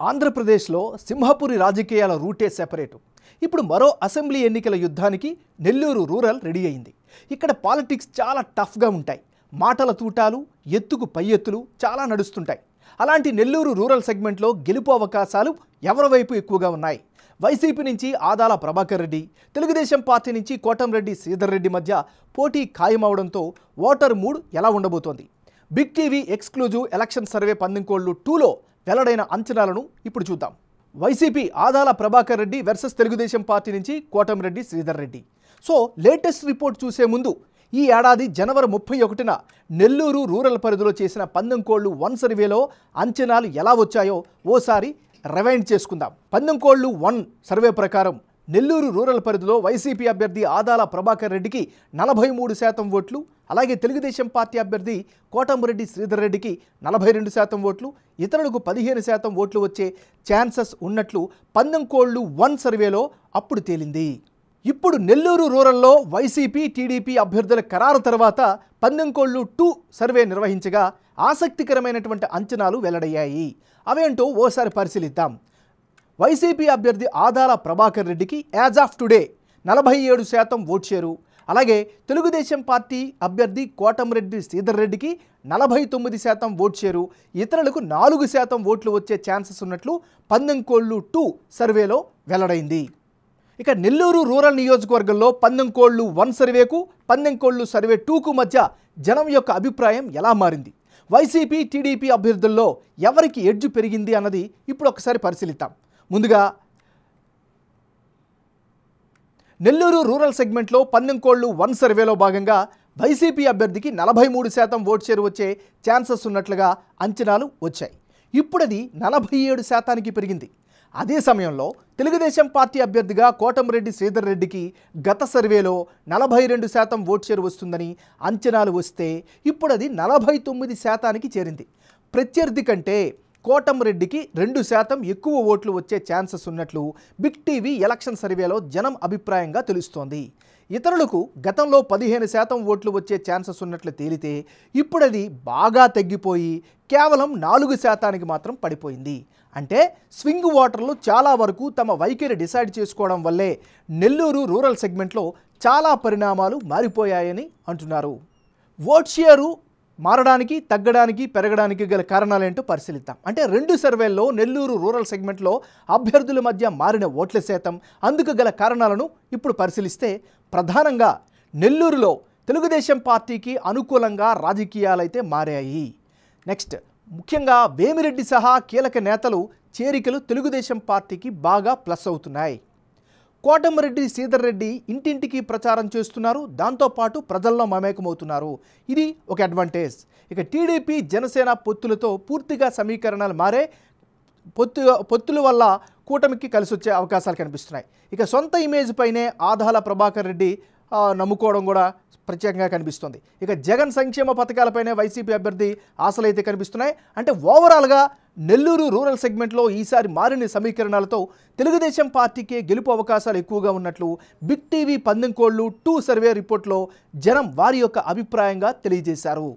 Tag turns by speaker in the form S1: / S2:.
S1: ఆంధ్రప్రదేశ్లో సింహపురి రాజకీయాల రూటే సెపరేటు. ఇప్పుడు మరో అసెంబ్లీ ఎన్నికల యుద్ధానికి నెల్లూరు రూరల్ రెడీ అయింది. ఇక్కడ పాలిటిక్స్ చాలా టఫ్గా ఉంటాయి. మాటల తూటాలు, ఎత్తుకు పై ఎత్తులు చాలా నడుస్తుంటాయి. అలాంటి నెల్లూరు రూరల్ సెగ్మెంట్లో గెలుపు అవకాశాలు ఎవరి వైపు ఎక్కువగా ఉన్నాయి? వైసీపీ నుంచి ఆదాల ప్రభాకర్ రెడ్డి, తెలుగుదేశం పార్టీ నుంచి కోటంరెడ్డి శ్రీధర్ రెడ్డి మధ్య పోటీ ఖాయమవడంతో ఓటర్ మూడ్ ఎలా ఉండబోతోంది? Big TV exclusive election survey పందెంకోళ్ళు 2లో వెల్లడైన అంచనాలను ఇప్పుడు చూద్దాం. వైసీపీ ఆదాల ప్రభాకర్ రెడ్డి వర్సెస్ తెలుగుదేశం పార్టీ నుంచి Kotamreddy Sridhar Reddy. So latest report చూసే ముందు ఈ ఏడాది జనవరి 31న నెల్లూరు రూరల్ పరిధిలో చేసిన పందెంకోళ్ళు 1 సర్వేలో అంచనాలు ఎలా వచ్చాయో ఓసారి రివైండ్ చేసుకుందాం. పందెంకోళ్ళు 1 సర్వే ప్రకారం నెల్లూరు రూరల్ పరిధిలో వైసీపీ అభ్యర్థి ఆదాల ప్రభాకర్ రెడ్డికి 43% ఓట్లు, అలాగే తెలుగుదేశం పార్టీ అభ్యర్థి కోటంరెడ్డి శ్రీధర్ రెడ్డికి 42% ఓట్లు, ఇతరులకు 15% ఓట్లు వచ్చే ఛాన్సెస్ ఉన్నట్లు పందెంకోళ్ళు 1 సర్వేలో అప్పుడు తేలింది. ఇప్పుడు నెల్లూరు రూరల్లో వైసీపీ, టీడీపీ అభ్యర్థుల ఖరారు తర్వాత పందెంకోళ్ళు 2 సర్వే నిర్వహించగా ఆసక్తికరమైనటువంటి అంచనాలు వెల్లడయ్యాయి. అవేంటో ఓసారి పరిశీలిద్దాం. వైసీపీ అభ్యర్థి ఆదాల ప్రభాకర్ రెడ్డికి as of today 47% vote share, అలాగే తెలుగుదేశం పార్టీ అభ్యర్థి కోటంరెడ్డి శ్రీధర్ రెడ్డికి 49% ఓట్ షేరు, ఇతరులకు 4% ఓట్లు వచ్చే ఛాన్సెస్ ఉన్నట్లు పందెంకోళ్ళు 2 సర్వేలో వెల్లడైంది. ఇక నెల్లూరు రూరల్ నియోజకవర్గంలో పందెంకోళ్ళు 1 సర్వేకు, పందెంకోళ్ళు సర్వే 2కు మధ్య జనం యొక్క అభిప్రాయం ఎలా మారింది? వైసీపీ, టీడీపీ అభ్యర్థుల్లో ఎవరికి ఎడ్జ్ పెరిగింది అన్నది ఇప్పుడు ఒకసారి పరిశీలిద్దాం. ముందుగా నెల్లూరు రూరల్ సెగ్మెంట్లో పందెంకోళ్ళు 1 సర్వేలో భాగంగా వైసీపీ అభ్యర్థికి 43% ఓట్ షేర్ వచ్చే ఛాన్సెస్ ఉన్నట్లుగా అంచనాలు వచ్చాయి. ఇప్పుడు అది 47%కి పెరిగింది. అదే సమయంలో తెలుగుదేశం పార్టీ అభ్యర్థిగా కోటంరెడ్డి శ్రీధర్ రెడ్డికి గత సర్వేలో 42% ఓట్ షేర్ వస్తుందని అంచనాలు వస్తే ఇప్పుడు అది 49%కి చేరింది. ప్రత్యర్థి కంటే కోటంరెడ్డికి 2% ఎక్కువ ఓట్లు వచ్చే ఛాన్సెస్ ఉన్నట్లు బిగ్ టీవీ ఎలక్షన్ సర్వేలో జనం అభిప్రాయంగా తెలుస్తోంది. ఇతరులకు గతంలో 15% ఓట్లు వచ్చే ఛాన్సెస్ ఉన్నట్లు తేలితే ఇప్పుడు అది బాగా తగ్గిపోయి కేవలం 4%కి మాత్రం పడిపోయింది. అంటే స్వింగ్ ఓటర్లు చాలా వరకు తమ వైఖరి డిసైడ్ చేసుకోవడం వల్లే నెల్లూరు రూరల్ సెగ్మెంట్లో చాలా పరిణామాలు మారిపోయాయని అంటున్నారు. ఓట్ షేరు మారడానికి, తగ్గడానికి, పెరగడానికి గల కారణాలేంటో పరిశీలిద్దాం. అంటే 2 సర్వేల్లో నెల్లూరు రూరల్ సెగ్మెంట్లో అభ్యర్థుల మధ్య మారిన ఓట్ల శాతం, అందుకు గల కారణాలను ఇప్పుడు పరిశీలిస్తే ప్రధానంగా నెల్లూరులో తెలుగుదేశం పార్టీకి అనుకూలంగా రాజకీయాలైతే మారాయి. నెక్స్ట్ ముఖ్యంగా వేమిరెడ్డి సహా కీలక నేతలు చేరికలు తెలుగుదేశం పార్టీకి బాగా ప్లస్ అవుతున్నాయి. కోటంరెడ్డి శ్రీధర్ రెడ్డి ఇంటింటికి ప్రచారం చేస్తున్నారు, దాంతోపాటు ప్రజల్లో మమేకమవుతున్నారు. ఇది ఒక అడ్వాంటేజ్. ఇక టీడీపీ, జనసేన పొత్తులతో పూర్తిగా సమీకరణాలు మారే, పొత్తుల వల్ల కూటమికి కలిసి వచ్చే అవకాశాలు కనిపిస్తున్నాయి. ఇక సొంత ఇమేజ్ పైనే ఆదాల ప్రభాకర్ రెడ్డి నమ్ముకోవడం కూడా ప్రత్యేకంగా కనిపిస్తుంది. ఇక జగన్ సంక్షేమ పథకాలపైనే వైసీపీ అభ్యర్థి ఆశలైతే కనిపిస్తున్నాయి. అంటే ఓవరాల్గా నెల్లూరు రూరల్ సెగ్మెంట్లో ఈసారి మారిన సమీకరణాలతో తెలుగుదేశం పార్టీకే గెలుపు అవకాశాలు ఎక్కువగా ఉన్నట్లు బిగ్ టీవీ పందెంకోళ్ళు 2 సర్వే రిపోర్ట్లో జనం వారి యొక్క అభిప్రాయంగా తెలియజేశారు.